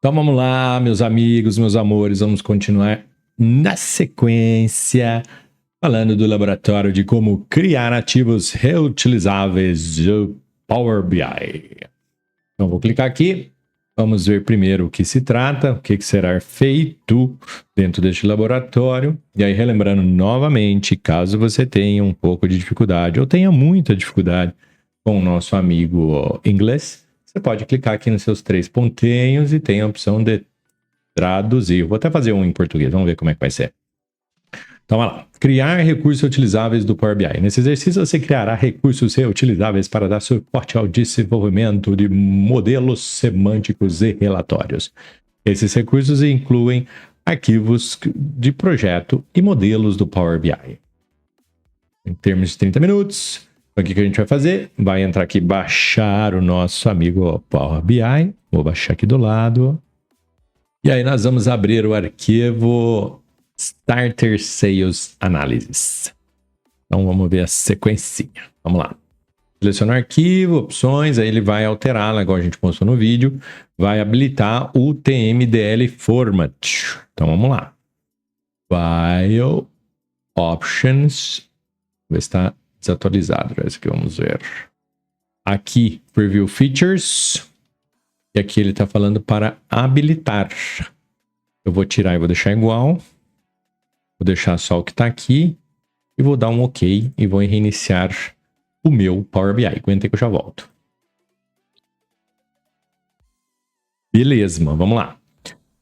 Então vamos lá, meus amigos, meus amores, vamos continuar na sequência falando do laboratório de como criar ativos reutilizáveis do Power BI. Então vou clicar aqui, vamos ver primeiro o que se trata, o que será feito dentro deste laboratório. E aí, relembrando novamente, caso você tenha um pouco de dificuldade ou tenha muita dificuldade com o nosso amigo inglês, você pode clicar aqui nos seus 3 pontinhos e tem a opção de traduzir. Vou até fazer um em português, vamos ver como é que vai ser. Então, vai lá. Criar recursos reutilizáveis do Power BI. Nesse exercício, você criará recursos reutilizáveis para dar suporte ao desenvolvimento de modelos semânticos e relatórios. Esses recursos incluem arquivos de projeto e modelos do Power BI. Em termos de 30 minutos... O que a gente vai fazer? Vai entrar aqui, baixar o nosso amigo Power BI. Vou baixar aqui do lado. E aí nós vamos abrir o arquivo Starter Sales Analysis. Então vamos ver a sequencinha. Vamos lá. Seleciona o arquivo, opções, aí ele vai alterar, igual a gente mostrou no vídeo. Vai habilitar o TMDL Format. Então vamos lá. File, Options. Vou estar desatualizado, esse aqui, vamos ver. Aqui, Preview Features. E aqui ele está falando para habilitar. Eu vou tirar e vou deixar igual. Vou deixar só o que está aqui. E vou dar um OK e vou reiniciar o meu Power BI. Aguenta que eu já volto. Beleza, vamos lá.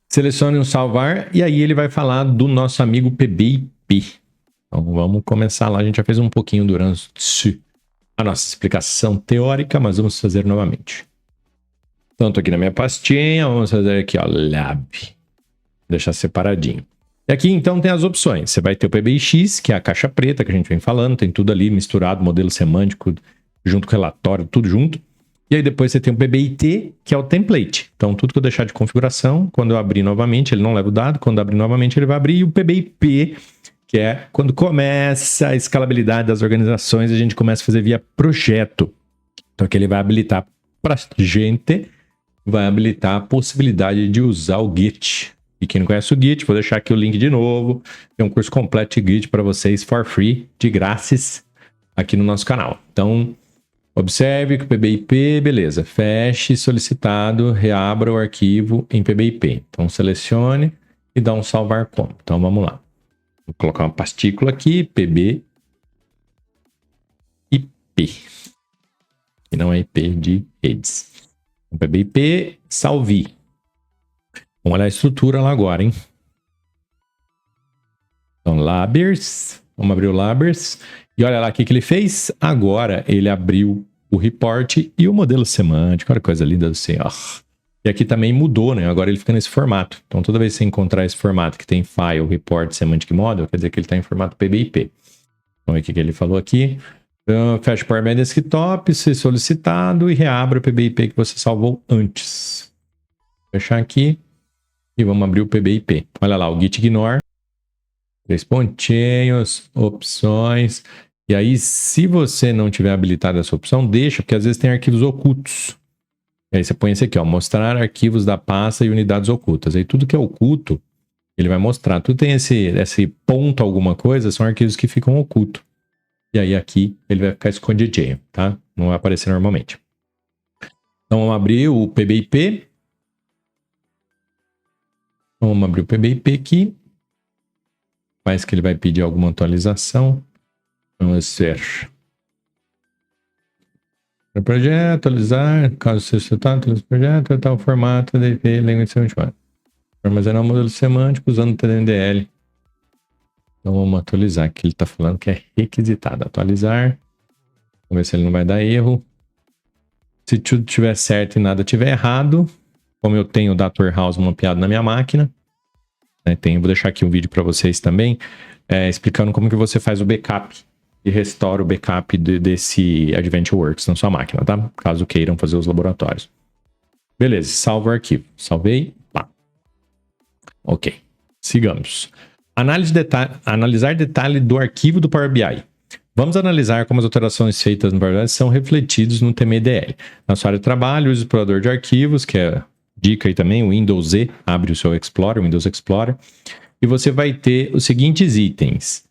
Selecione um salvar e aí ele vai falar do nosso amigo PBIP. Então vamos começar lá, a gente já fez um pouquinho durante a nossa explicação teórica, mas vamos fazer novamente. Então estou aqui na minha pastinha, vamos fazer aqui, ó, Lab. Vou deixar separadinho. E aqui então tem as opções, você vai ter o PBIX, que é a caixa preta que a gente vem falando, tem tudo ali misturado, modelo semântico, junto com relatório, tudo junto. E aí depois você tem o PBIT, que é o template. Então tudo que eu deixar de configuração, quando eu abrir novamente, ele não leva o dado, quando eu abrir novamente ele vai abrir, e o PBIP, que é quando começa a escalabilidade das organizações, a gente começa a fazer via projeto. Então aqui ele vai habilitar para a gente, vai habilitar a possibilidade de usar o Git. E quem não conhece o Git, vou deixar aqui o link de novo. Tem um curso completo de Git para vocês, for free, de grátis, aqui no nosso canal. Então, observe que o PBIP, beleza, feche solicitado, reabra o arquivo em PBIP. Então selecione e dá um salvar como. Então vamos lá. Vou colocar uma partícula aqui, PB, IP. E não é IP de redes. PBIP, salve. Vamos olhar a estrutura lá agora, hein? Então, Labers. Vamos abrir o Labers. E olha lá o que ele fez. Agora ele abriu o report e o modelo semântico. Olha que coisa linda do Senhor. E aqui também mudou, né? Agora ele fica nesse formato. Então, toda vez que você encontrar esse formato que tem File, Report, Semantic Model, quer dizer que ele está em formato PBIP. Vamos ver o que ele falou aqui. Fecha o Power BI Desktop, se solicitado, e reabra o PBIP que você salvou antes. Vou fechar aqui e vamos abrir o PBIP. Olha lá, o Git Ignore. 3 pontinhos, opções. E aí, se você não tiver habilitado essa opção, deixa, porque às vezes tem arquivos ocultos. E aí você põe esse aqui, ó, mostrar arquivos da pasta e unidades ocultas. Aí tudo que é oculto, ele vai mostrar. Tudo tem esse ponto alguma coisa, são arquivos que ficam ocultos. E aí aqui ele vai ficar escondidinho, tá? Não vai aparecer normalmente. Então vamos abrir o PBIP. Vamos abrir o PBIP aqui. Faz que ele vai pedir alguma atualização. Vamos ver. Projeto, atualizar, caso seja citado, atualizar o projeto, tal formato, DP, language semântica. Armazenar o modelo semântico usando o TMDL. Então vamos atualizar, aqui ele está falando que é requisitado. Atualizar. Vamos ver se ele não vai dar erro. Se tudo estiver certo e nada estiver errado, como eu tenho o Data Warehouse mapeado na minha máquina, né, vou deixar aqui um vídeo para vocês também, explicando como que você faz o backup e restaura o backup desse AdventWorks na sua máquina, tá? Caso queiram fazer os laboratórios. Beleza, salva o arquivo. Salvei. Pá. Ok. Sigamos. Analisar detalhe do arquivo do Power BI. Vamos analisar como as alterações feitas no Power BI são refletidas no TMDL. Na sua área de trabalho, use o explorador de arquivos, que é dica aí também, o Windows Z, abre o seu Explorer, Windows Explorer, e você vai ter os seguintes itens.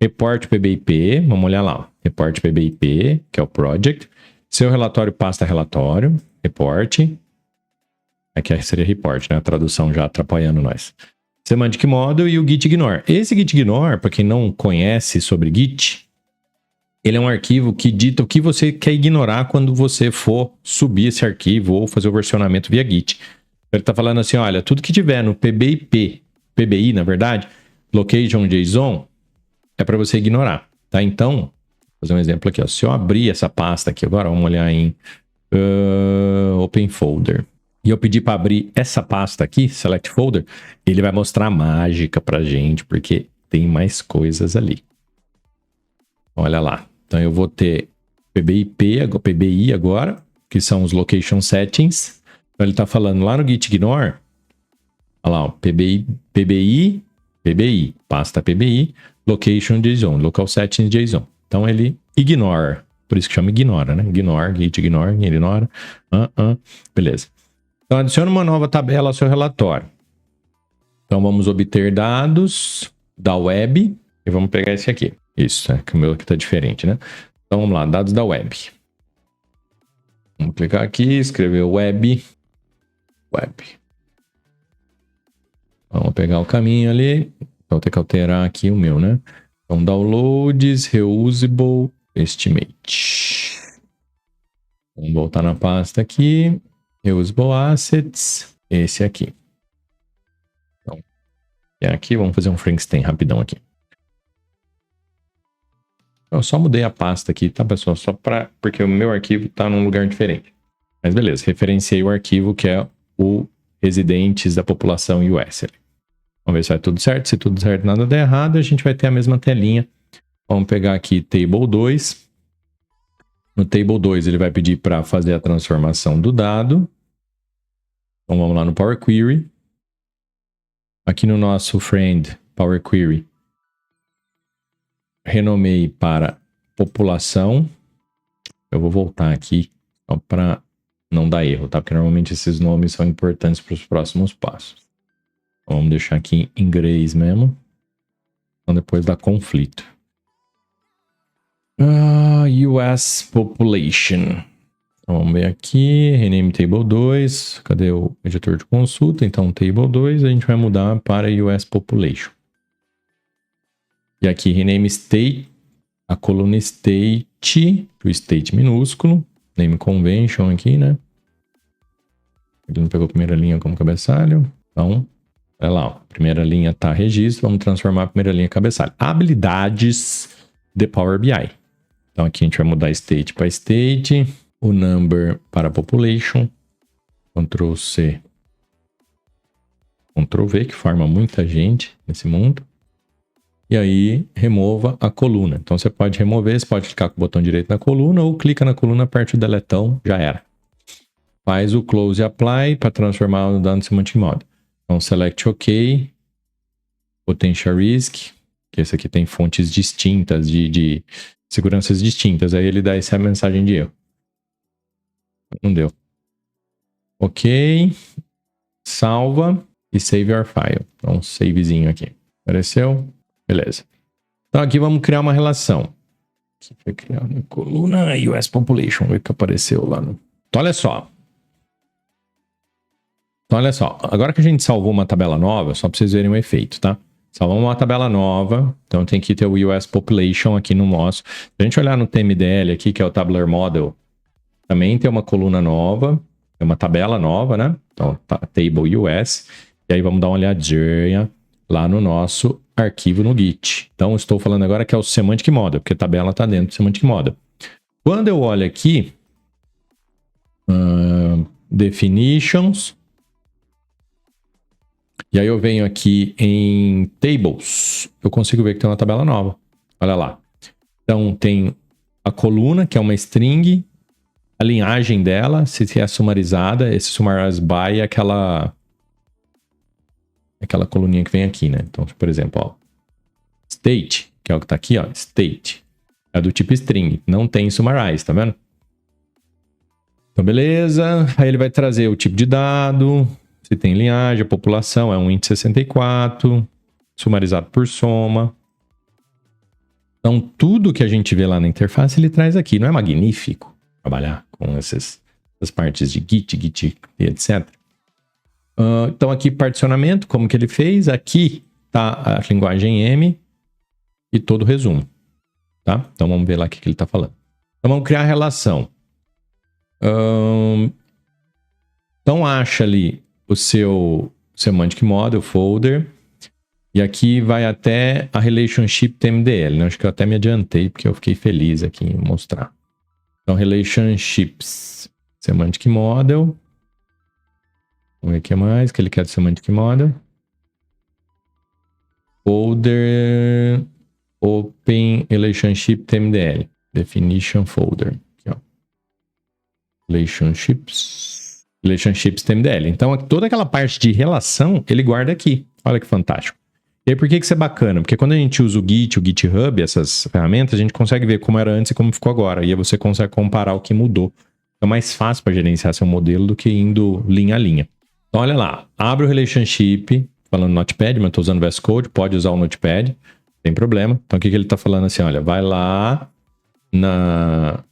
Report PBIP, vamos olhar lá, ó. Report PBIP, que é o Project, seu relatório pasta relatório, report, aqui seria report, né? A tradução já atrapalhando nós. Semantic Model e o Git Ignore. Esse Git Ignore, para quem não conhece sobre Git, ele é um arquivo que dita o que você quer ignorar quando você for subir esse arquivo ou fazer o versionamento via Git. Ele está falando assim, olha, tudo que tiver no PBI, na verdade, location JSON, é para você ignorar, tá? Então, vou fazer um exemplo aqui, ó. Se eu abrir essa pasta aqui agora, vamos olhar em Open Folder, e eu pedir para abrir essa pasta aqui, Select Folder, ele vai mostrar a mágica pra gente, porque tem mais coisas ali. Olha lá. Então eu vou ter PBI agora, que são os Location Settings. Então ele está falando lá no Git Ignore, olha lá, ó, PBI, pasta PBI, Location JSON, Local Settings JSON. Então ele ignora, por isso que chama ignora, né? Ignore, Git Ignore, ignora. Beleza. Então adiciona uma nova tabela ao seu relatório. Então vamos obter dados da web e vamos pegar esse aqui. Isso, é que o meu aqui está diferente, né? Então vamos lá, dados da web. Vamos clicar aqui, escrever web. Vamos pegar o caminho ali. Vou ter que alterar aqui o meu, né? Então downloads, reusable, estimate. Vamos voltar na pasta aqui. Reusable assets, esse aqui. Então, aqui vamos fazer um Frankenstein rapidão aqui. Eu só mudei a pasta aqui, tá, pessoal? Só porque o meu arquivo tá num lugar diferente. Mas beleza, referenciei o arquivo que é o residentes da população US. Vamos ver se vai tudo certo. Se tudo certo, nada der errado, a gente vai ter a mesma telinha. Vamos pegar aqui Table 2. No Table 2 ele vai pedir para fazer a transformação do dado. Então vamos lá no Power Query. Aqui no nosso friend Power Query, renomei para população. Eu vou voltar aqui só para não dar erro, tá? Porque normalmente esses nomes são importantes para os próximos passos. Então, vamos deixar aqui em inglês mesmo. Então depois dá conflito. US Population. Então, vamos ver aqui, rename Table 2. Cadê o editor de consulta? Então, Table 2 a gente vai mudar para US Population. E aqui, rename State, a coluna State, o State minúsculo. Name Convention aqui, né? Ele não pegou a primeira linha como cabeçalho. Então, olha lá, ó, primeira linha está registro, vamos transformar a primeira linha em cabeçalho. Habilidades de Power BI. Então, aqui a gente vai mudar State para State. O number para population, Ctrl C, Ctrl V, que forma muita gente nesse mundo. E aí, remova a coluna. Então, você pode remover, você pode clicar com o botão direito na coluna ou clica na coluna, aperte o deletão, já era. Faz o Close e Apply para transformar o dado no Semantic Model. Então, Select OK, Potential Risk, que esse aqui tem fontes distintas, de seguranças distintas. Aí ele dá essa mensagem de erro. Não deu. Ok. Salva e save your file. Então, savezinho aqui. Apareceu? Beleza. Então, aqui vamos criar uma relação. Aqui foi criar uma coluna US Population. Vê que apareceu lá no... Então, olha só. Agora que a gente salvou uma tabela nova, só para vocês verem o efeito, tá? Salvamos uma tabela nova. Então, tem que ter o US Population aqui no nosso. Se a gente olhar no TMDL aqui, que é o Tabular Model, também tem uma coluna nova, tem uma tabela nova, né? Então, Table US. E aí vamos dar uma olhadinha lá no nosso arquivo no Git. Então, estou falando agora que é o Semantic Model, porque a tabela está dentro do Semantic Model. Quando eu olho aqui, Definitions, e aí eu venho aqui em Tables, eu consigo ver que tem uma tabela nova. Olha lá. Então, tem a coluna, que é uma string, a linhagem dela, se é sumarizada, esse summarize by é aquela coluninha que vem aqui, né? Então, por exemplo, ó, state, que é o que tá aqui, ó, state, é do tipo string, não tem summarize, tá vendo? Então, beleza. Aí ele vai trazer o tipo de dado, se tem linhagem, a população, é um índice 64, sumarizado por soma. Então, tudo que a gente vê lá na interface, ele traz aqui. Não é magnífico trabalhar com essas partes de Git e etc. Então, aqui, particionamento, como que ele fez? Aqui tá a linguagem M e todo o resumo. Tá? Então, vamos ver lá o que ele está falando. Então, vamos criar a relação. Então, acha ali o seu Semantic Model folder. E aqui vai até a Relationship TMDL. Né? Acho que eu até me adiantei, porque eu fiquei feliz aqui em mostrar. Então, Relationships, Semantic Model. Vamos ver o que mais que ele quer do Semantic Model. Folder Open Relationship TMDL. Definition Folder. Aqui, ó. Relationships TMDL. Então, toda aquela parte de relação, ele guarda aqui. Olha que fantástico. E aí, por que isso é bacana? Porque quando a gente usa o Git, o GitHub, essas ferramentas, a gente consegue ver como era antes e como ficou agora. E aí você consegue comparar o que mudou. É mais fácil para gerenciar seu modelo do que indo linha a linha. Então, olha lá. Abre o Relationship, falando Notepad, mas estou usando VS Code, pode usar o Notepad, sem problema. Então, o que ele está falando assim? Olha, vai lá na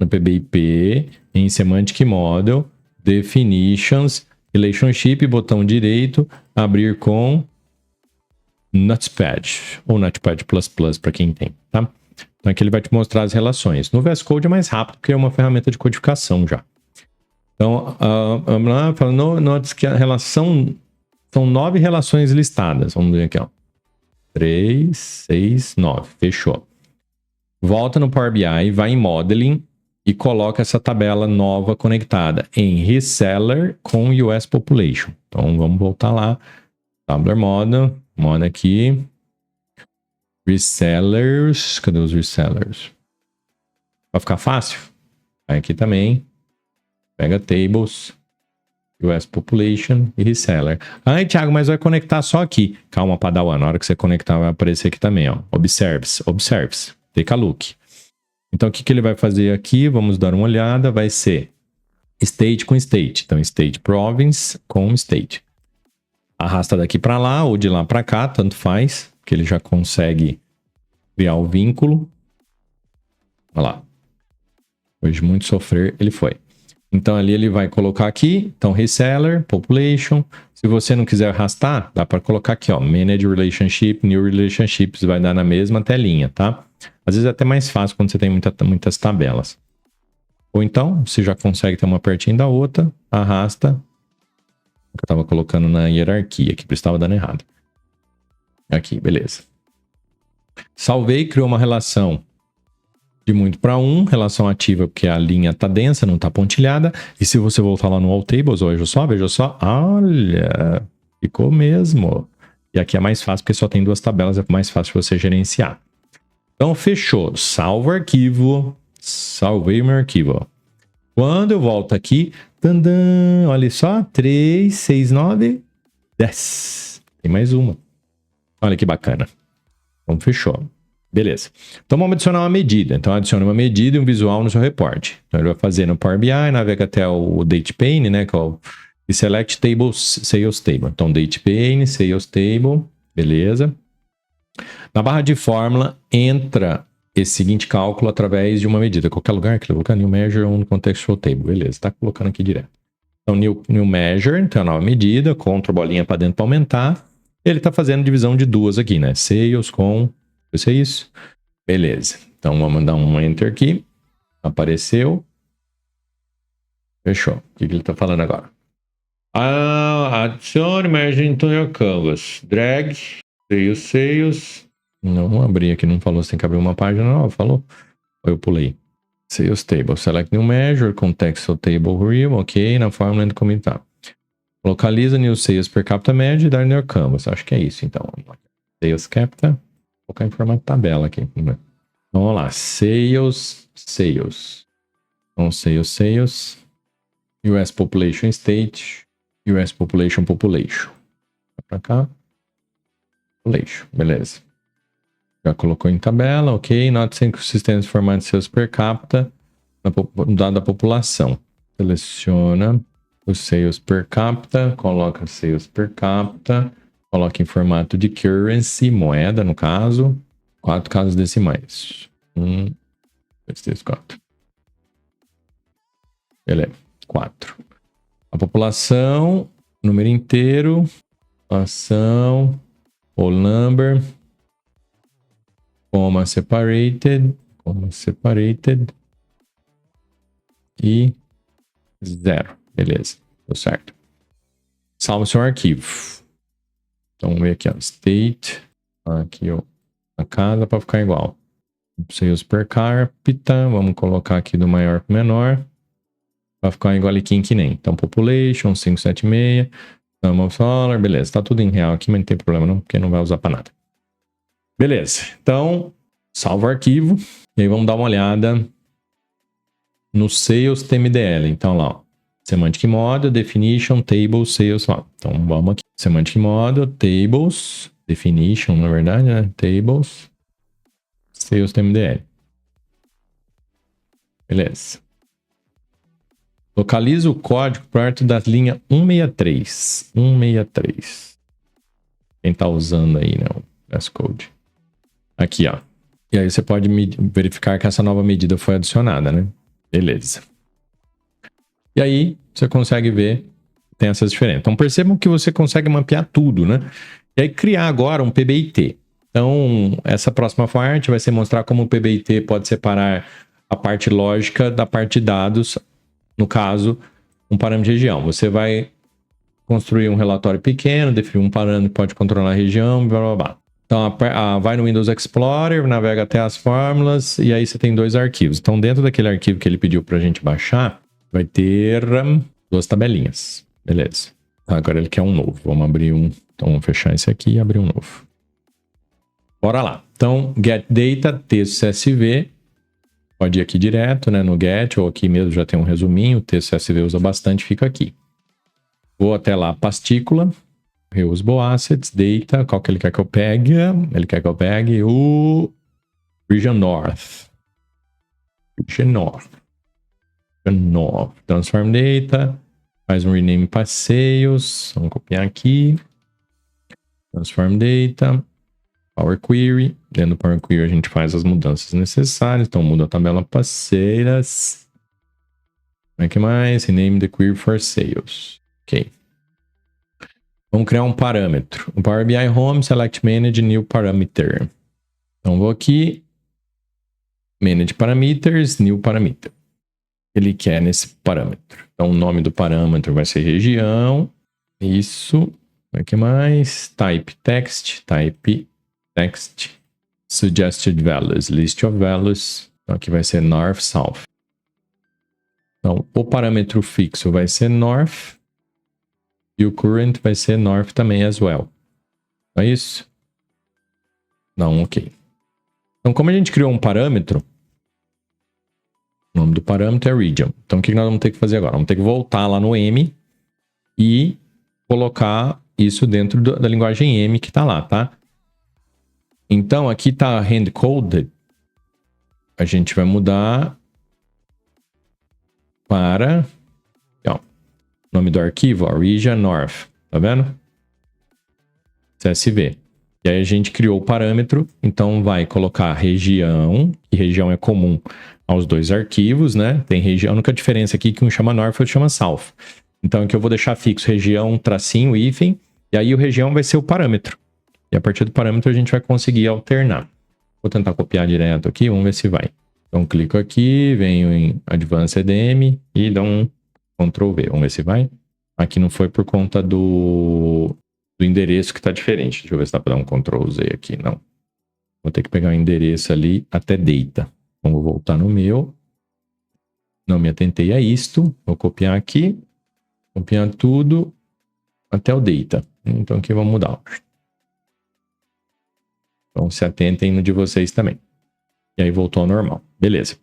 PBIP, em Semantic Model, Definitions, Relationship, botão direito, abrir com Notepad, ou Notepad++ para quem tem, tá? Então aqui ele vai te mostrar as relações. No VS Code é mais rápido, porque é uma ferramenta de codificação já. Então, vamos lá, note que a relação, são 9 relações listadas. Vamos ver aqui, ó. 3, 6, 9, fechou. Volta no Power BI, vai em Modeling e coloca essa tabela nova conectada em Reseller com US Population. Então vamos voltar lá, Tabular Model. Moda aqui. Resellers. Cadê os resellers? Vai ficar fácil? Vai aqui também. Pega Tables. US Population e Reseller. Ai, Thiago, mas vai conectar só aqui. Calma, Padawan. Na hora que você conectar vai aparecer aqui também, ó. Observes. Take a look. Então, o que ele vai fazer aqui? Vamos dar uma olhada. Vai ser State com State. Então, State Province com State. Arrasta daqui para lá ou de lá para cá, tanto faz, que ele já consegue criar o vínculo. Olha lá. Depois de muito sofrer, ele foi. Então, ali ele vai colocar aqui, então, Reseller, Population. Se você não quiser arrastar, dá para colocar aqui, ó, Manage Relationship, New Relationships, vai dar na mesma telinha, tá? Às vezes é até mais fácil quando você tem muitas tabelas. Ou então, você já consegue ter uma pertinho da outra, arrasta. Eu estava colocando na hierarquia, que estava dando errado. Aqui, beleza. Salvei, criou uma relação de muito para 1, relação ativa, porque a linha está densa, não está pontilhada. E se você voltar lá no All Tables, veja só, olha, ficou mesmo. E aqui é mais fácil, porque só tem 2 tabelas, é mais fácil você gerenciar. Então, fechou. Salvo o arquivo. Salvei meu arquivo. Quando eu volto aqui, tandã, olha só, 3, 6, 9, 10. Tem mais uma. Olha que bacana. Então, fechou. Beleza. Então, vamos adicionar uma medida. Então, adiciona uma medida e um visual no seu reporte. Então, ele vai fazer no Power BI, navega até o Date Pane, né, que é o Select Table, Sales Table. Então, Date Pane, Sales Table, beleza. Na barra de fórmula, entra esse seguinte cálculo através de uma medida. Qualquer lugar que colocar New Measure ou no Contextual Table. Beleza, está colocando aqui direto. Então, New Measure, então a nova medida, Ctrl bolinha para dentro para aumentar. Ele está fazendo divisão de 2 aqui, né? Sales com... Isso é isso. Beleza. Então, vamos dar um Enter aqui. Apareceu. Fechou. O que ele está falando agora? Adicione Margin to your Canvas. Drag. Sales. Não abri aqui, não falou. Você tem que abrir uma página nova, falou? Ou eu pulei? Sales Table. Select New Measure. Contextual Table Real. Ok. Na fórmula de comentar. Localiza New Sales per Capita Média e dar New Canvas. Acho que é isso, então. Sales Capita. Vou colocar em formato tabela aqui. Então, vamos lá. Sales. Então, Sales. US Population State. US Population. Vai pra cá. Population. Beleza. Já colocou em tabela. Ok. Not inconsistência formato de sales per capita. No dado da população. seleciona o sales per capita, coloca sales per capita, coloca em formato de currency, moeda no caso, 4 casas decimais. 1, 2, 3, 4. Beleza, 4. A população, número inteiro, população, whole number, comma separated, e 0. Beleza, deu certo. Salva seu arquivo. Então vamos ver aqui, ó, state, aqui ó, a casa para ficar igual. Sales per capita, vamos colocar aqui do maior para o menor, para ficar igual aqui que nem. Então population, 576, sum of dollar, beleza, tá tudo em real aqui, mas não tem problema não, porque não vai usar para nada. Beleza, então salva o arquivo, e aí vamos dar uma olhada no sales TMDL. Então lá, ó, semantic model, definition, tables, sales, ó. Então vamos aqui, semantic model, tables, definition, na verdade, né? Tables, sales TMDL. Beleza. Localiza o código perto da linha 163. 163. Quem tá usando aí, né? O passcode. Aqui, ó. E aí você pode verificar que essa nova medida foi adicionada, né? Beleza. E aí você consegue ver, tem essas diferenças. Então percebam que você consegue mapear tudo, né? E aí criar agora um PBIT. Então essa próxima parte vai ser mostrar como o PBIT pode separar a parte lógica da parte de dados, no caso, um parâmetro de região. Você vai construir um relatório pequeno, definir um parâmetro que pode controlar a região, blá blá blá. Então, vai no Windows Explorer, navega até as fórmulas, e aí você tem 2 arquivos. Então, dentro daquele arquivo que ele pediu para a gente baixar, vai ter 2 tabelinhas. Beleza. Agora ele quer um novo. Vamos abrir um. Então, vamos fechar esse aqui e abrir um novo. Bora lá. Então, get data, texto CSV. Pode ir aqui direto, né, no get, ou aqui mesmo já tem um resuminho. O texto CSV usa bastante, fica aqui. Vou até lá, pastícula. Reusable Assets, Data, qual que ele quer que eu pegue? Ele quer que eu pegue o Region North. Transform Data, faz um rename para Sales, vamos copiar aqui. Transform Data, Power Query, dentro do Power Query a gente faz as mudanças necessárias, então muda a tabela para Sales. Como é que mais? Rename the Query for Sales. Ok. Vamos criar um parâmetro. O Power BI Home, Select Manage New Parameter. Então vou aqui, Manage Parameters, New Parameter. Ele quer nesse parâmetro. Então o nome do parâmetro vai ser região. Isso. O que mais? Type Text. Suggested Values, List of Values. Então aqui vai ser North, South. Então o parâmetro fixo vai ser North. E o current vai ser North também as well. Não é isso? Não, ok. Então, como a gente criou um parâmetro, o nome do parâmetro é region. Então, o que nós vamos ter que fazer agora? Vamos ter que voltar lá no M e colocar isso dentro da linguagem M que está lá, tá? Então, aqui está hand-coded. A gente vai mudar para... Nome do arquivo, ó, Region North, tá vendo? CSV. E aí a gente criou o parâmetro, então vai colocar região, e região é comum aos 2 arquivos, né? Tem região, a única diferença aqui é que um chama North e outro chama South. Então aqui eu vou deixar fixo região, tracinho, hífen, e aí o região vai ser o parâmetro. E a partir do parâmetro a gente vai conseguir alternar. Vou tentar copiar direto aqui, vamos ver se vai. Então clico aqui, venho em Advanced EDM e dá um Ctrl V, vamos ver se vai. Aqui não foi por conta do endereço que está diferente. Deixa eu ver se dá para dar um Ctrl Z aqui. Não. Vou ter que pegar o endereço ali até data. Então, vou voltar no meu. Não me atentei a isto. Vou copiar aqui. Copiar tudo até o data. Então aqui vamos mudar. Então se atentem no de vocês também. E aí voltou ao normal. Beleza.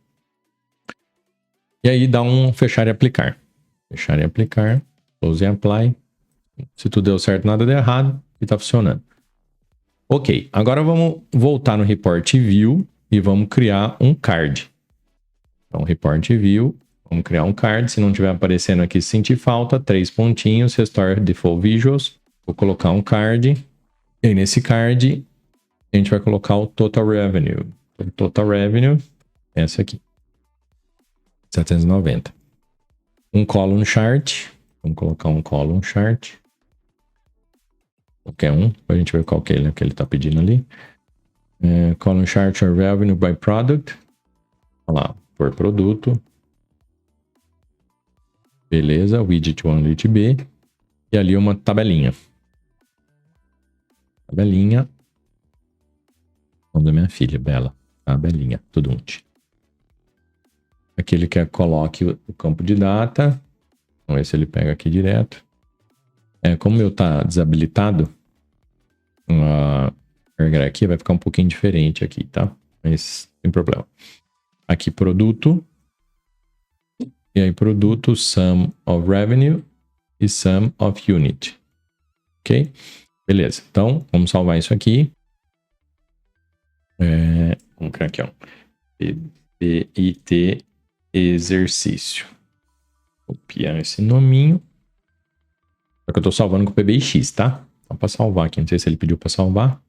E aí dá um fechar e aplicar. Fechar e aplicar. Close e apply. Se tudo deu certo, nada deu errado. E está funcionando. Ok. Agora vamos voltar no Report View e vamos criar um card. Então, Report View. Vamos criar um card. Se não estiver aparecendo aqui, se sentir falta, 3 pontinhos, Restore Default Visuals. Vou colocar um card. E aí, nesse card, a gente vai colocar o Total Revenue. O Total Revenue, essa aqui. 790. Um Column Chart. Vamos colocar um Column Chart. Qualquer um, pra gente ver qual que ele tá pedindo ali. Column Chart or Revenue by Product. Olha lá, por produto. Beleza, widget 1, widget B. E ali uma tabelinha. Tabelinha. O nome da minha filha, Bela. Tabelinha, tudo um. Aqui ele quer que coloque o campo de data. Vamos ver se ele pega aqui direto. Como o meu tá desabilitado, a regra aqui vai ficar um pouquinho diferente aqui, tá? Mas sem problema. Aqui, produto. E aí, produto, sum of revenue e sum of unit. Ok? Beleza. Então, vamos salvar isso aqui. Vamos criar aqui, ó. PBIT exercício. Copiar esse nominho. Só que eu tô salvando com o PBIX, tá? Só pra salvar aqui. Não sei se ele pediu pra salvar.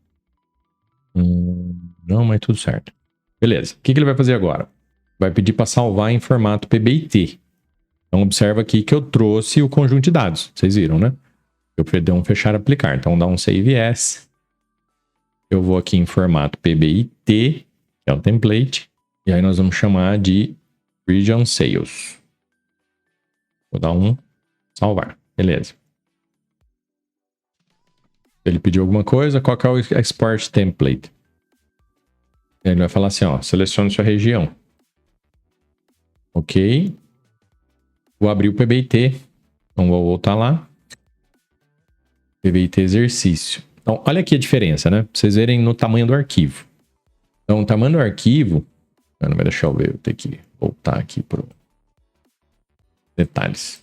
Não, mas tudo certo. Beleza. O que ele vai fazer agora? Vai pedir para salvar em formato PBIT. Então, observa aqui que eu trouxe o conjunto de dados. Vocês viram, né? Eu dei um fechar aplicar. Então, dá um Save As. Eu vou aqui em formato PBIT, que é o template. E aí, nós vamos chamar de Region Sales. Vou dar um salvar. Beleza. Ele pediu alguma coisa. Qual que é o Export Template? Ele vai falar assim, ó. Selecione sua região. Ok. Vou abrir o PBIT. Então, vou voltar lá. PBIT exercício. Então, olha aqui a diferença, né? Pra vocês verem no tamanho do arquivo. Então, o tamanho do arquivo... Não vai deixar eu ver. Eu tenho que voltar aqui para detalhes.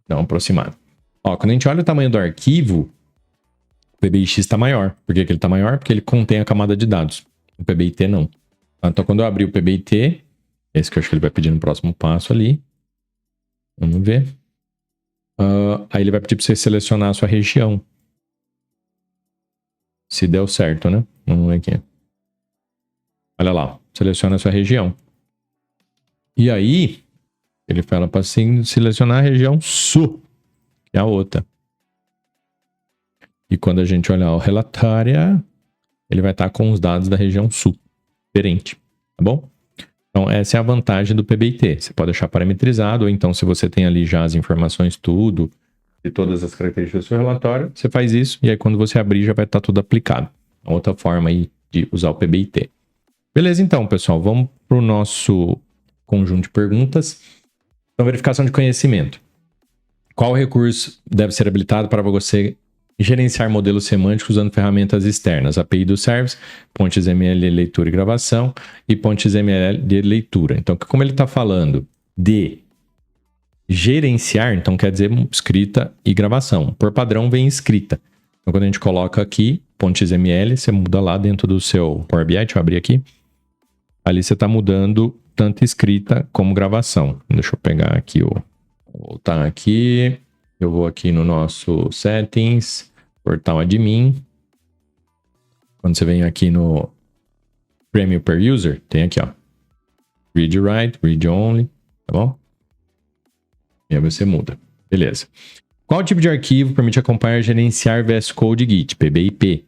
Dá uma aproximada. Ó, quando a gente olha o tamanho do arquivo, o PBIX está maior. Por que ele está maior? Porque ele contém a camada de dados. O PBIT não. Então, quando eu abrir o PBIT... Esse que eu acho que ele vai pedir no próximo passo ali. Vamos ver. Aí ele vai pedir para você selecionar a sua região. Se deu certo, né? Vamos ver aqui. Olha lá. Seleciona a sua região. E aí, ele fala para selecionar a região Sul, que é a outra. E quando a gente olhar o relatório, ele vai estar com os dados da região Sul. Diferente. Tá bom? Então, essa é a vantagem do PBIT. Você pode deixar parametrizado, ou então, se você tem ali já as informações, tudo, de todas as características do seu relatório, você faz isso, e aí quando você abrir, já vai estar tudo aplicado. Outra forma aí de usar o PBIT. Beleza, então, pessoal, vamos para o nosso conjunto de perguntas. Então, verificação de conhecimento. Qual recurso deve ser habilitado para você gerenciar modelos semânticos usando ferramentas externas? API do Service, pontes ML leitura e gravação e pontes ML de leitura. Então, como ele está falando de gerenciar, então quer dizer escrita e gravação. Por padrão vem escrita. Então, quando a gente coloca aqui, pontes ML, você muda lá dentro do seu Power BI, deixa eu abrir aqui. Ali você está mudando tanto escrita como gravação. Deixa eu pegar aqui, vou voltar aqui. Eu vou aqui no nosso Settings, Portal Admin. Quando você vem aqui no Premium per User, tem aqui, ó. Read Write, Read Only, tá bom? E aí você muda. Beleza. Qual tipo de arquivo permite acompanhar e gerenciar VS Code Git? PBIP.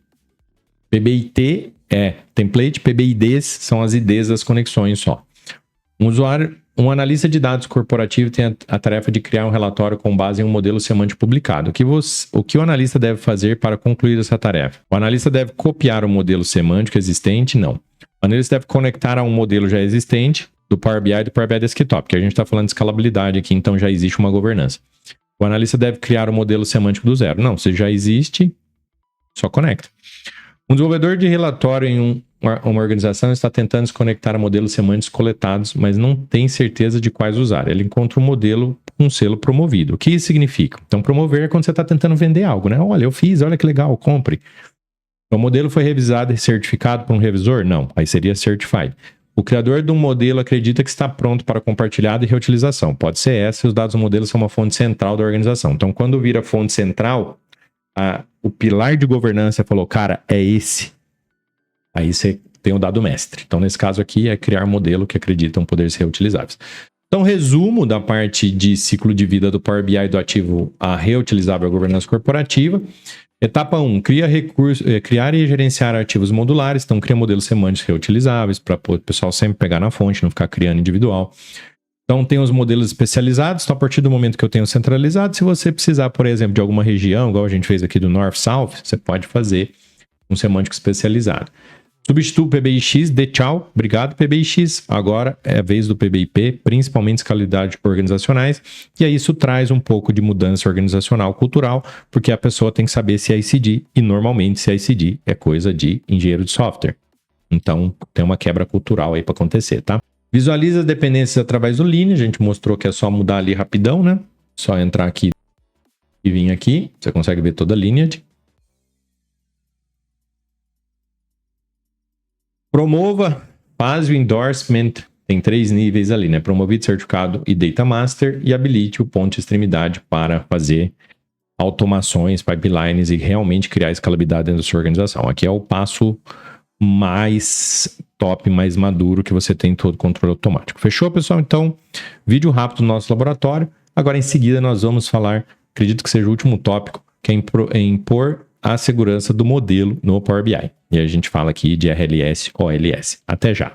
PBIT é template, PBIDs são as IDs das conexões só. Um analista de dados corporativo tem a tarefa de criar um relatório com base em um modelo semântico publicado. O que o analista deve fazer para concluir essa tarefa? O analista deve copiar o modelo semântico existente? Não. O analista deve conectar a um modelo já existente do Power BI e do Power BI Desktop, porque a gente está falando de escalabilidade aqui, então já existe uma governança. O analista deve criar um modelo semântico do zero. Não, se já existe, só conecta. Um desenvolvedor de relatório em uma organização está tentando se conectar a modelos semânticos coletados, mas não tem certeza de quais usar. Ele encontra um modelo com um selo promovido. O que isso significa? Então, promover é quando você está tentando vender algo, né? Olha, eu fiz, olha que legal, compre. O modelo foi revisado e certificado por um revisor? Não, aí seria certified. O criador de um modelo acredita que está pronto para compartilhado e reutilização. Pode ser essa, e os dados do modelo são uma fonte central da organização. Então, quando vira fonte central, o pilar de governança falou, cara, é esse. Aí você tem o dado mestre. Então, nesse caso aqui, é criar modelo que acreditam poder ser reutilizáveis. Então, resumo da parte de ciclo de vida do Power BI do ativo a reutilizável governança corporativa. Etapa 1, criar e gerenciar arquivos modulares. Então, cria modelos semânticos reutilizáveis para o pessoal sempre pegar na fonte, não ficar criando individual. Então, tem os modelos especializados. Então, a partir do momento que eu tenho centralizado, se você precisar, por exemplo, de alguma região, igual a gente fez aqui do North-South, você pode fazer um semântico especializado. Substitua o PBIX, dê tchau, obrigado PBIX, agora é a vez do PBIP, principalmente escalabilidade organizacionais, e aí isso traz um pouco de mudança organizacional cultural, porque a pessoa tem que saber se é ICD, e normalmente se é ICD é coisa de engenheiro de software. Então tem uma quebra cultural aí para acontecer, tá? Visualiza as dependências através do Lean, a gente mostrou que é só mudar ali rapidão, né? Só entrar aqui e vir aqui, você consegue ver toda a lineage. Promova, faz o endorsement, tem 3 níveis ali, né? Promovido, certificado e data master, e habilite o ponto de extremidade para fazer automações, pipelines e realmente criar escalabilidade dentro da sua organização. Aqui é o passo mais top, mais maduro que você tem todo o controle automático. Fechou, pessoal? Então, vídeo rápido do nosso laboratório. Agora, em seguida, nós vamos falar, acredito que seja o último tópico, que é impor a segurança do modelo no Power BI. E a gente fala aqui de RLS, OLS. Até já!